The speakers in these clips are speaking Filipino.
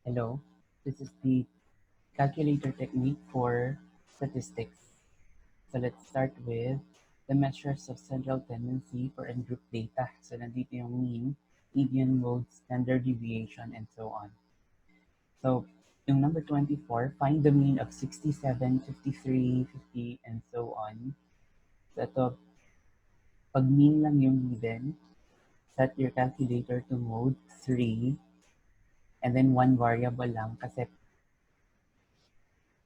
Hello, this is the calculator technique for statistics. So let's start with the measures of central tendency for ungrouped data. So nandito yung mean, median, mode, standard deviation, and so on. So yung number 24, find the mean of 67, 53, 50, and so on. So ito, pag mean lang yung given, set your calculator to mode 3, and then one variable lang kasi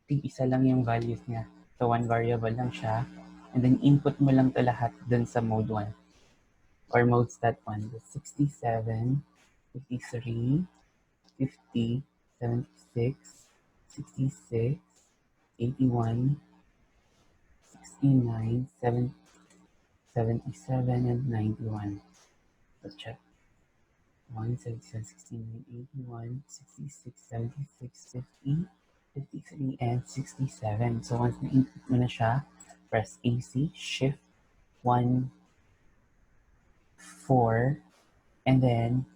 isa lang yung values niya. So, one variable lang siya. And then, input mo lang to lahat dun sa mode 1 or mode stat 1. 67, 53, 50, 76, 66, 81, 69, 77, and 91. Let's check. 177, 69, 81, 66, 76, 50, 53, and 67. So once na-input mo na siya, press AC, Shift 1, 4, and then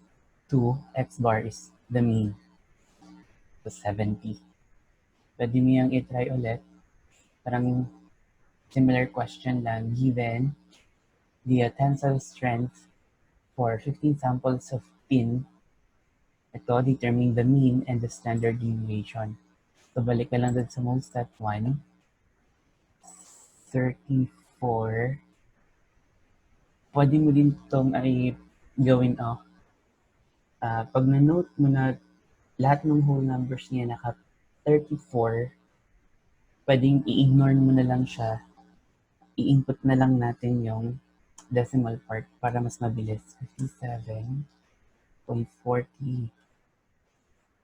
2, X bar is the mean. So 70. Pwede mo yung i-try ulit. Parang similar question lang. Given the tensile strength for 15 samples of pin, ito, determine the mean and the standard deviation. So, balik ka lang dun sa mode stat 1. 34. Pwede mo din itong ay gawin pag na-note mo na lahat ng whole numbers niya naka 34, pwedeng i-ignore mo na lang siya. I-input na lang natin yung decimal part para mas mabilis. 57.40.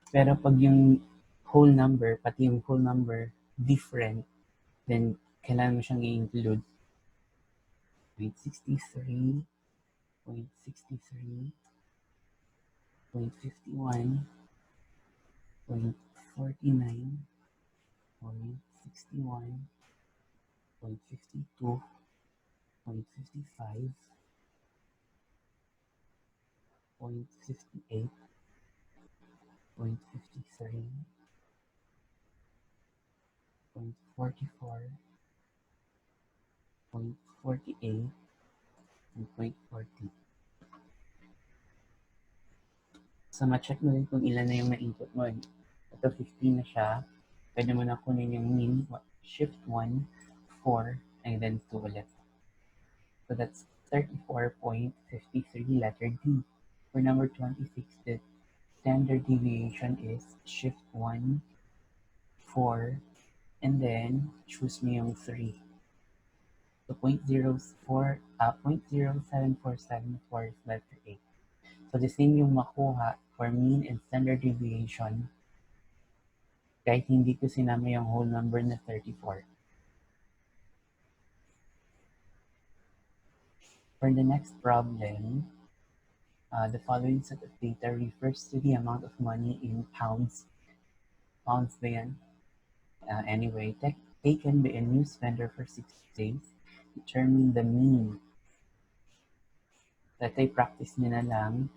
Pero pag yung whole number, pati yung whole number different, then kailangan mo siyang i-include 0.63, 0.63, 0.51, 0.49, 0.61, 0.52, 0.55, 0.58, 0.53, 0.44, 0.48, and 0.40. So, ma-check mo rin kung ilan na yung na-input mo. Ito, 15 na siya. Pwede mo na kunin yung mean, shift 1, 4, and then 2 ulit. So, that's 34.53 letter D. For number 26, the standard deviation is shift 1, 4, and then choose mo yung 3. So, 0.07474 is letter A. So, the same yung makuha for mean and standard deviation kahit hindi ko sinama yung whole number na 34. For the next problem, the following set of data refers to the amount of money in pounds. Pounds ba yan? Anyway, taken by a news vendor for 6 days. Determine the mean. That ay practice nyo na lang.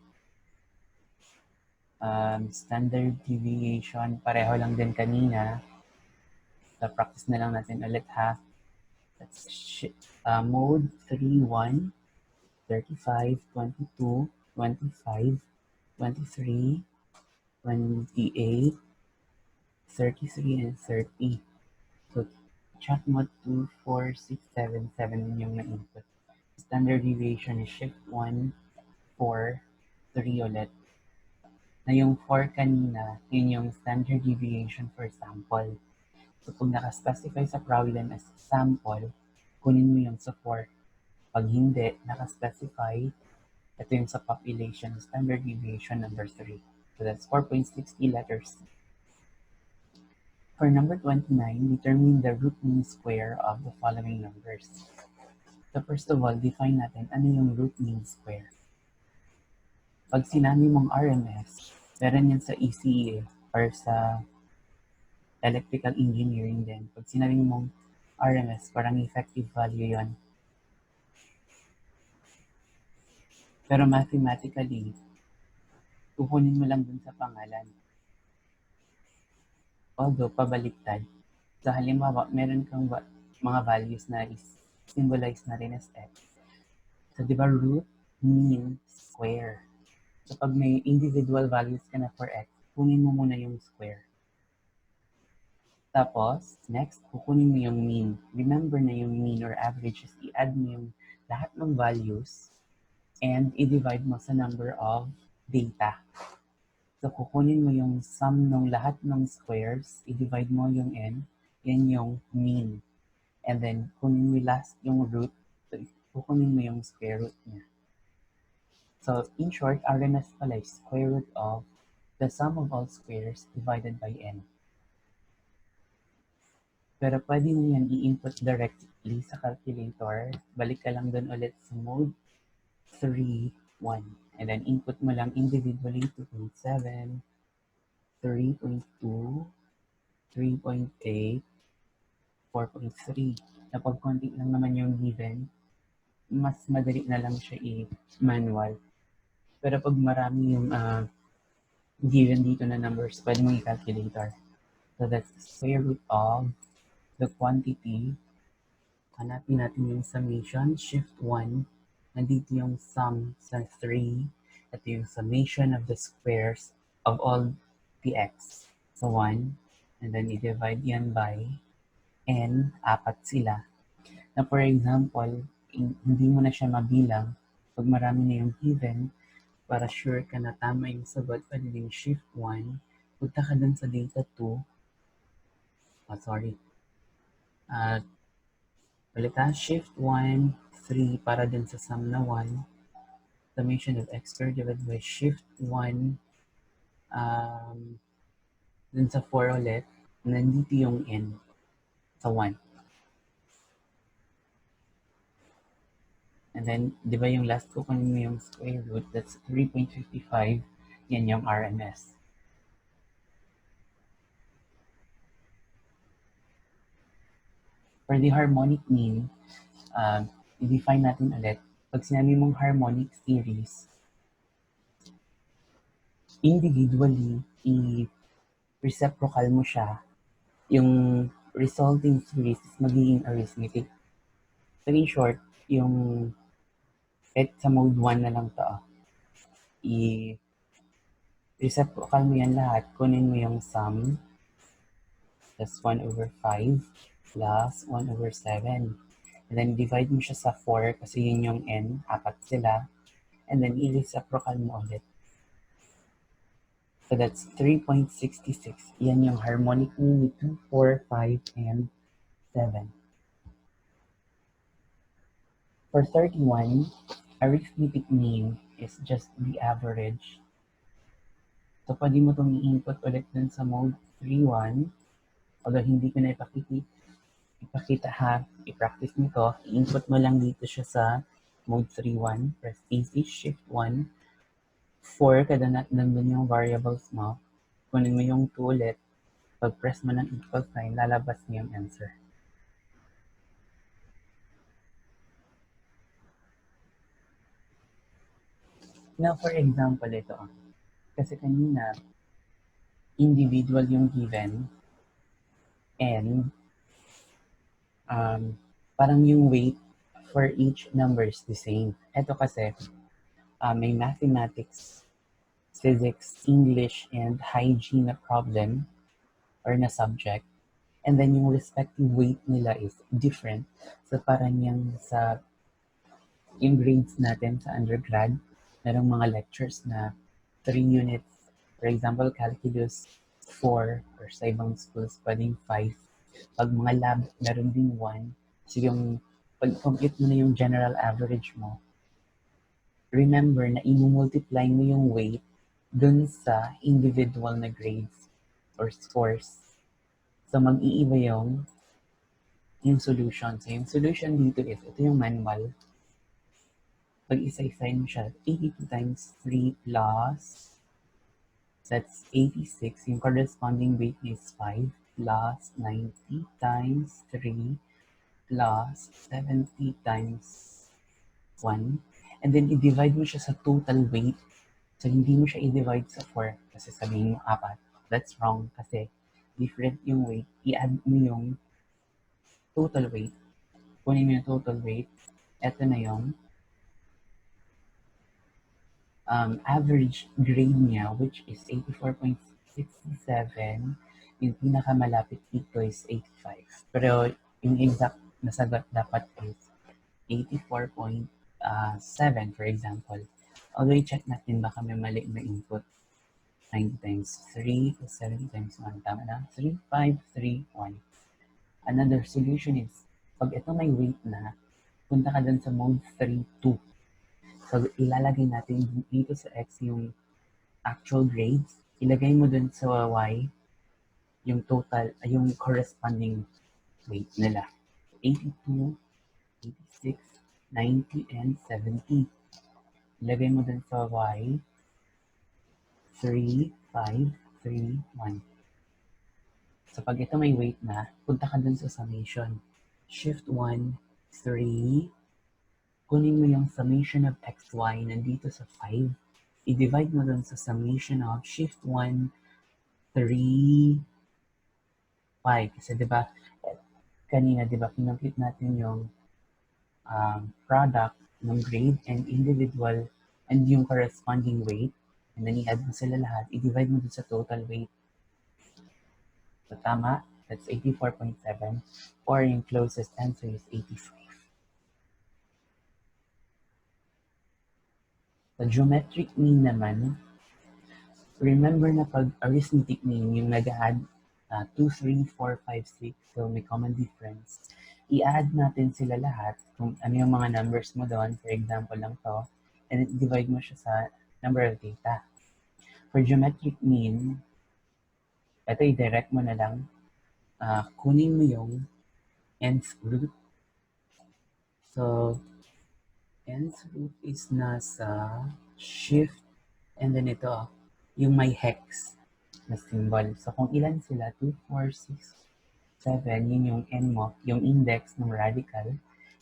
Standard deviation, pareho lang din kanina. So, practice na lang natin ulit ha. That's mode 3, 1, 35, 22, 25, 23, 28, 33, and 30. So, check mo 2, 4, 6, 7, 7 yung na-input. Standard deviation is shift 1, 4, 3 ulit. Na yung 4 kanina, yun yung standard deviation for sample. So, kung nakaspecify sa problem as sample, kunin mo yung sa 4. Pag hindi, nakaspecify, ito yung sa population, standard deviation number 3. So, that's 4.60 letters. For number 29, determine the root mean square of the following numbers. So, first of all, define natin ano yung root mean square. Pag sinabi mong RMS, meron yan sa ECE or sa electrical engineering din. Pag sinabi mong RMS, parang effective value yon. Pero mathematically, kukunin mo lang dun sa pangalan. Although, pabaliktad. So, halimbawa, meron kang mga values na is symbolize natin as x. So, di ba root, mean, square. So, pag may individual values ka na for x, kunin mo muna yung square. Tapos, next, kukunin mo yung mean. Remember na yung mean or average is i-add mo yung lahat ng values and i-divide mo sa number of data. So, kukunin mo yung sum ng lahat ng squares, i-divide mo yung n, yan yung mean. And then, kunin mo last yung root, so kukunin mo yung square root niya. So, in short, RMS pala is square root of the sum of all squares divided by n. Pero pwede mo yan i-input directly sa calculator. Balik ka lang doon ulit sa mode 3, 1. And then input mo lang individually 2.7, 3.2, 3.8, 4.3. Kapag konti lang naman yung given, mas madali na lang siya i-manual. Pero pag marami yung given dito na numbers, pwede mo i-calculator. So that's the square root of the quantity. Hanapin natin yung summation, shift 1. Nandito yung sum sa 3. Ito yung summation of the squares of all the x. So 1. And then i-divide yan by n, apat sila. Na for example, hindi mo na siya mabilang pag marami na yung given, para sure ka na tama yung sagot, pwede din shift 1, punta ka dun sa data 2, ulit shift 1, 3 para dun sa sum na 1, summation of x squared divided by shift 1, dun sa 4 ulit, nandito yung n sa 1. And then, di ba yung last ko kunin mo yung square root, that's 3.55, yan yung RMS. For the harmonic mean, i-define natin ulit. Pag sinabi mong harmonic series, individually, i-reciprocal mo siya, yung resulting series is magiging arithmetic. So in short, yung sa mode 1 na lang to, i-reciprocal mo yan lahat, kunin mo yung sum, that's 1 over 5 plus 1 over 7. And then divide mo siya sa 4 kasi yun yung n, apat sila. And then i-reciprocal mo ulit. So that's 3.66. Yan yung harmonic mean with 2, 4, 5, and 7. For 31, arithmetic mean is just the average. So pwede mo itong i-input ulit dun sa mode 3.1. Although hindi ko na ipakita ha, i-practice nito. I-input mo lang dito siya sa mode 3.1. Press easy, shift 1. 4 kada nandun yung variables mo. Kunin mo yung 2 ulit. Pag press mo ng equal sign, lalabas niyo yung answer. Now, for example, ito. Kasi kanina, individual yung given and parang yung weight for each number is the same. Ito kasi, may mathematics, physics, English, and hygiene na problem or na subject. And then yung respective weight nila is different. So parang yung grades natin sa undergrad, merong mga lectures na 3 units. For example, calculus 4 or sa ibang schools, pwedeng 5. Pag mga lab, meron din 1. So yung pag-compute mo na yung general average mo, remember na i-multiply mo yung weight dun sa individual na grades or scores. So mag-iiba yung solution. So yung solution dito is, ito yung manual. Pag isa-isahin mo siya, 82 times 3 plus, that's 86. Yung corresponding weight is 5 plus 90 times 3 plus 70 times 1. And then, i-divide mo siya sa total weight. So, hindi mo siya i-divide sa 4 kasi sabihin mo 4. That's wrong kasi different yung weight, i-add mo yung total weight. Kunin mo yung total weight. Ito na yung average grade niya, which is 84.67. Yung pinakamalapit dito is 85. Pero yung exact na sagot dapat is 84.7, for example. Although i-check natin baka may mali na input. 90 times 3 is 70 times 1. Tama na? 3, 5, 3, 1. Another solution is, pag ito may weight na, punta ka dun sa mode 3, 2. So, ilalagay natin dito sa X yung actual grades. Ilagay mo dun sa Y yung total, yung corresponding weight nila. 82, 86, 90, and 70. Ilagay mo dun sa Y, 3, 5, 3, 1. So, pag ito may weight na, punta ka dun sa summation. Shift 1, 3, kunin mo yung summation of xy nandito sa 5. I-divide mo dun sa summation of shift 1, 3, 5. Kasi diba, kanina diba, kinumplete natin yung product ng grade and individual and yung corresponding weight. And then i-add mo sila lahat, i-divide mo dun sa total weight. So tama, that's 84.7, or yung closest answer is 85. Sa geometric mean naman, remember na pag arithmetic mean, yung nag-add 2, 3, 4, 5, 6, so may common difference. I-add natin sila lahat kung ano yung mga numbers mo doon, for example lang to, and divide mo siya sa number of data. For geometric mean, ito i-direct mo na lang, kunin mo yung nth root. So, nth root is nasa shift, and then ito, yung may hex na symbol. So, kung ilan sila, 2, 4, 6, 7, yun yung n mo, yung index ng radical.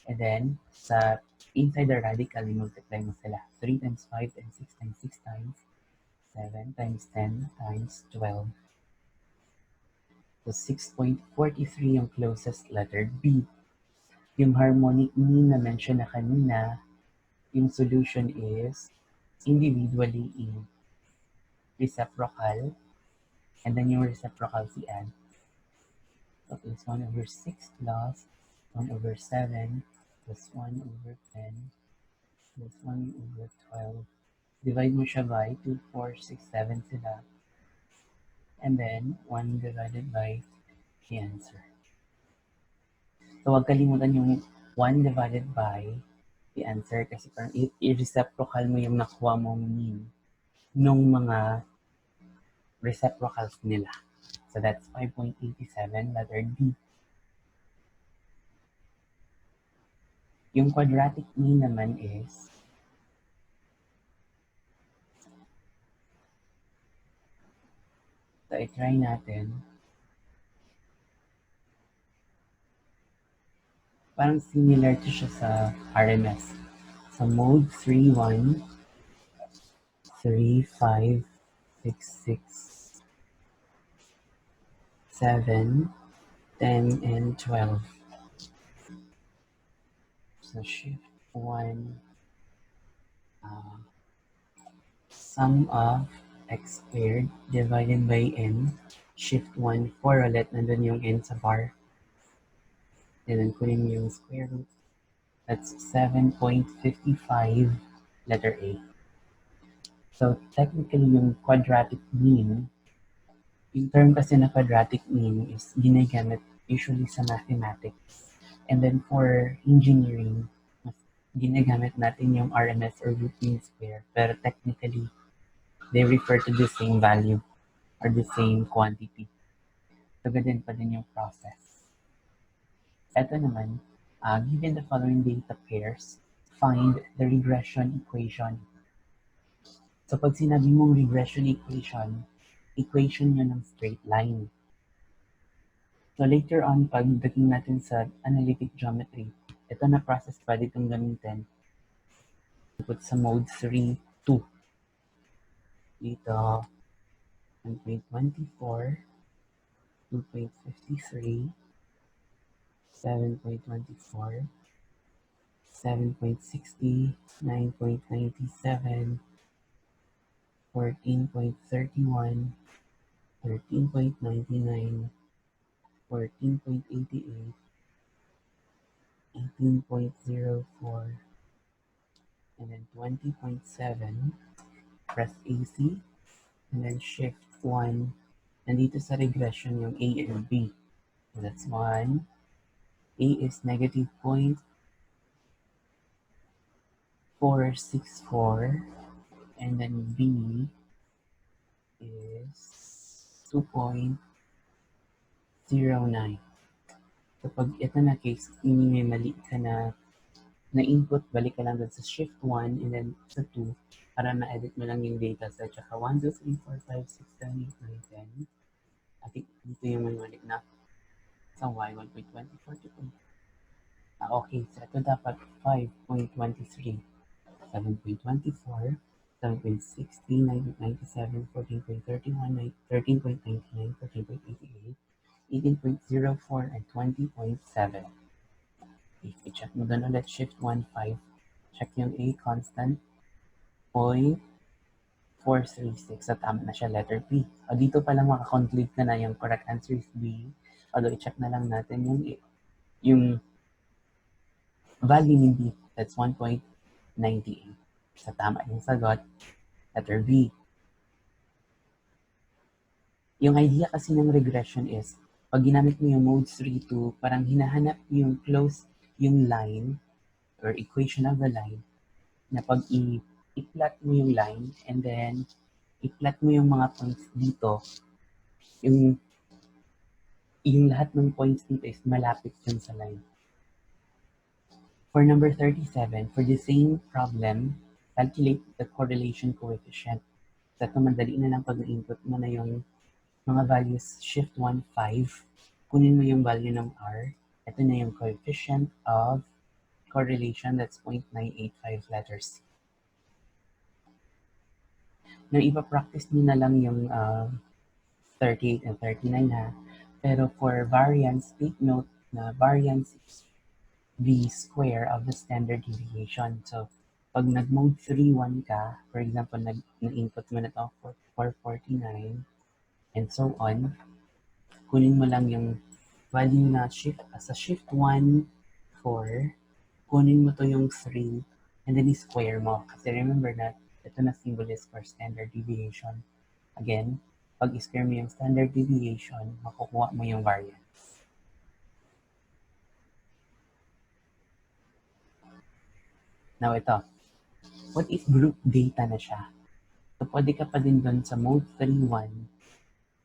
And then, sa inside the radical, multiply mo sila. 3 times 5 times 6 times 6 times 7 times 10 times 12. So, 6.43 yung closest letter B. Yung harmonic mean na mention na kanina, yung solution is individually in reciprocal, and then yung reciprocal i-add. So it's 1 over 6 plus 1 over 7 plus 1 over 10 plus 1 over 12. Divide mo siya by 2, 4, 6, 7 sila. And then 1 divided by the answer. So huwag kalimutan yung 1 divided by the answer kasi parang i-reciprocal mo yung nakuha mong mean nung mga reciprocals nila. So that's 5.87, letter D. Yung quadratic mean naman is so i-try natin. Parang similar to siya sa RMS. Sa mode 3, 1, 3, 5, 6, 6, 7, 10, and 12. So shift 1, sum of x squared divided by n. Shift 1, 4 ulit. Nandun yung n sa bar. And then kunin mo yung square root. That's 7.55, letter A. So technically yung quadratic mean, yung term kasi na quadratic mean is ginagamit usually sa mathematics. And then for engineering, ginagamit natin yung RMS or root mean square. Pero technically, they refer to the same value or the same quantity. So ganun pa din yung process. Ito naman, given the following data pairs, find the regression equation. So pag sinabi mong regression equation yun ng straight line. So later on, pag dating natin sa analytic geometry, ito na process pwede itong gamitin. Put sa mode 3, 2. Dito, 1.24. 2.53, 7.24, 7.60, 9.97, 14.31, 13.99, 14.88, 18.04, and then 20.7. Press AC, and then Shift 1. Nandito sa regression yung A and B. So that's 1. A is negative 0.464, and then B is 2.09. So pag ito na case, may mali ka na input, balik ka lang dun sa shift 1 and then sa 2 para ma-edit mo lang yung data sa tsaka 1, 2, 3, 4, 5, 6, 7, 8, 9, 10. I think dito yung manwalik na sa Y, 1.24 to 2. Okay, so ito dapat 5.23, 7.24, 7.60, 9.97, 14.31, 13.99, 14.88, 18.04, and 20.7. If i-check mo doon ulit, shift 1, 5. Check yung A constant, 0.436. So, tama na siya, letter P. O, dito pa lang makakonklute ka na yung correct answer is B. Although, i-check na lang natin yung value ni B. That's 1.98. So, tama yung sagot, letter B. Yung idea kasi ng regression is, pag ginamit mo yung mode 3 to, parang hinahanap yung close, yung line, or equation of the line, na pag i-plot mo yung line, and then, i-plot mo yung mga points dito, yung lahat ng points dito is malapit dun sa line. For number 37, for the same problem, calculate the correlation coefficient. So ito, madali na lang pag na-input mo na yung mga values, shift 1, 5, kunin mo yung value ng R, ito na yung coefficient of correlation, that's 0.985 letters. Now, ipapractice nyo na lang yung 38 and 39 ha. Pero for variance, take note na variance is the square of the standard deviation. So, pag nag-mode 3-1 ka, for example, na-input mo na ito 449, and so on, kunin mo lang yung value na sa shift 1, 4, kunin mo to yung 3, and then i-square mo. Kasi remember na ito na symbol is for standard deviation. Again, pag i-square mo yung standard deviation, makukuha mo yung variance. Now ito, what if group data na siya? So pwede ka pa din doon sa mode 3.1.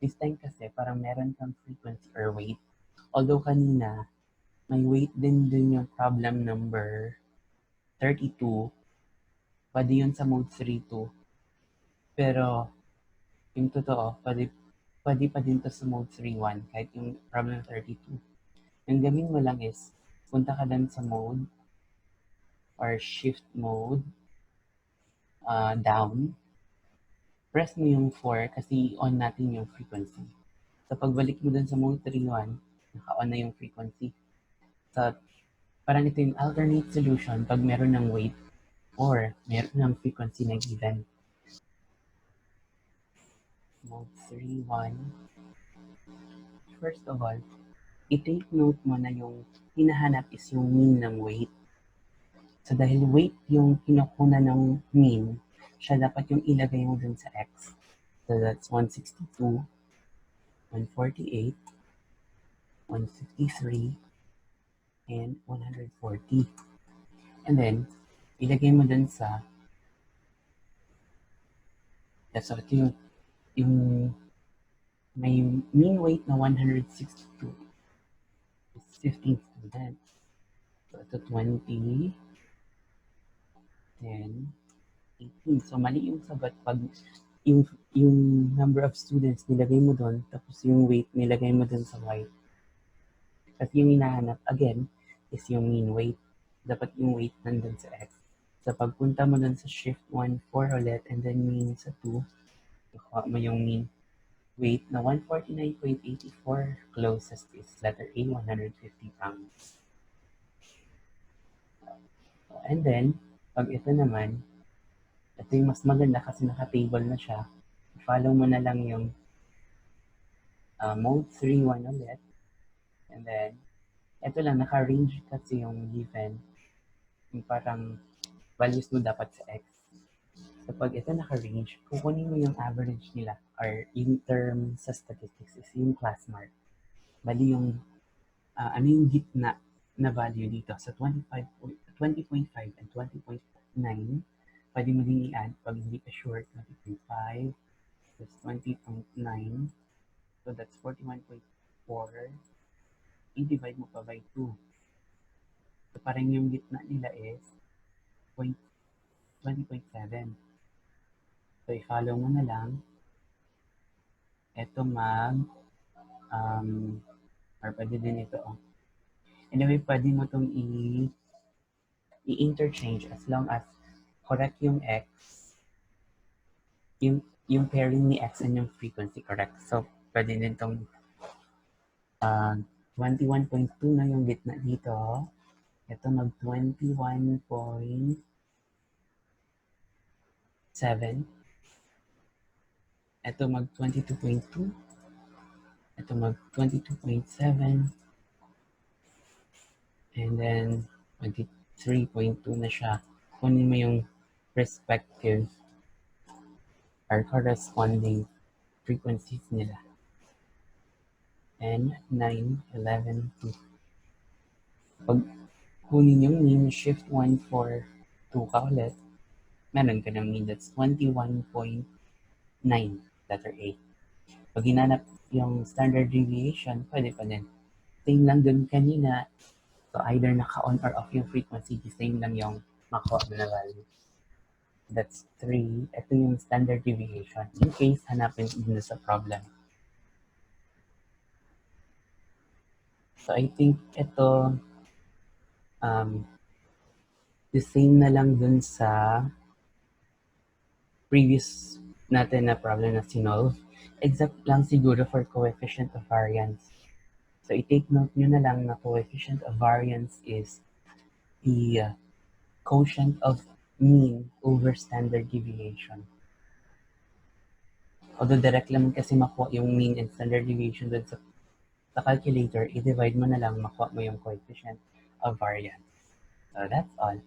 This time kasi parang meron kang frequency or weight. Although kanina, may weight din yung problem number 32. Pwede yun sa mode 3.2. Pero yung totoo, pwede pa din to sa mode 3.1 kahit yung problem 32. Yung gawin mo lang is, punta ka din sa mode or shift mode, down. Press mo yung 4 kasi on natin yung frequency. So pagbalik mo dun sa mode 3.1, naka-on na yung frequency. So parang ito yung alternate solution pag meron ng weight or meron ng frequency na given. Mode 3.1. First of all, i-take note mo na yung hinahanap is yung mean ng weight. So dahil weight yung kinukuna ng mean, siya dapat yung ilagay mo dun sa x. So that's 162, 148, 153, and 140. And then, ilagay mo dun sa, so ito yung may mean weight na 162 is 15 students. So ito 20, 10, 18. So mali yung sagot pag yung number of students nilagay mo doon, tapos yung weight nilagay mo doon sa y. Kasi yung hinahanap, again, is yung mean weight. Dapat yung weight nandun sa x. So pagpunta mo doon sa shift 1, 4 ulit, and then mean sa 2, kuha mo yung mean. Weight na 149.84, closest is letter A, 150 pounds. And then, pag ito naman, ito yung mas maganda kasi naka-table na siya. Follow mo na lang yung mode 3-1 ulit. And then, ito lang, naka-range kasi yung given. Yung parang values mo dapat sa X. So, pag ito naka-range, kukunin mo yung average nila or in term sa statistics is yung class mark. Bali yung, ano yung gitna na value dito sa 20.5 and 20.9. Pwede mo din i-add pag hindi ka sure, 20.5 plus 20.9. So, that's 41.4. I-divide mo pa by 2. So, parang yung gitna nila is 20.7. So, i-follow mo na lang. Ito or pwede din ito. Anyway, pwede mo itong i-interchange as long as correct yung X, yung pairing ni X and yung frequency correct. So, pwede din itong 21.2 na yung gitna dito. Ito mag 21.7. Ito mag 22.2. Ito mag 22.7. And then, 23.2 na siya. Kunin mo yung respective or corresponding frequencies nila. And 9, 11, 2. Pag kunin yung mean, shift 1 for 2 ka ulit, meron ka ng mean that's 21.9, letter A. Pag hinanap yung standard deviation, pwede pa din. Same lang dun kanina. So either naka-on or off yung frequency, same lang yung makuha mo na value. That's 3. Ito yung standard deviation. In case, hanapin din sa problem. So I think ito, the same na lang dun sa previous natin na problem na sinolve. Exact lang siguro for coefficient of variance. So i-take note nyo na lang na coefficient of variance is the quotient of mean over standard deviation. Although direct lang kasi makuha yung mean and standard deviation dun sa calculator, i-divide mo na lang, makuha mo yung coefficient of variance. So that's all.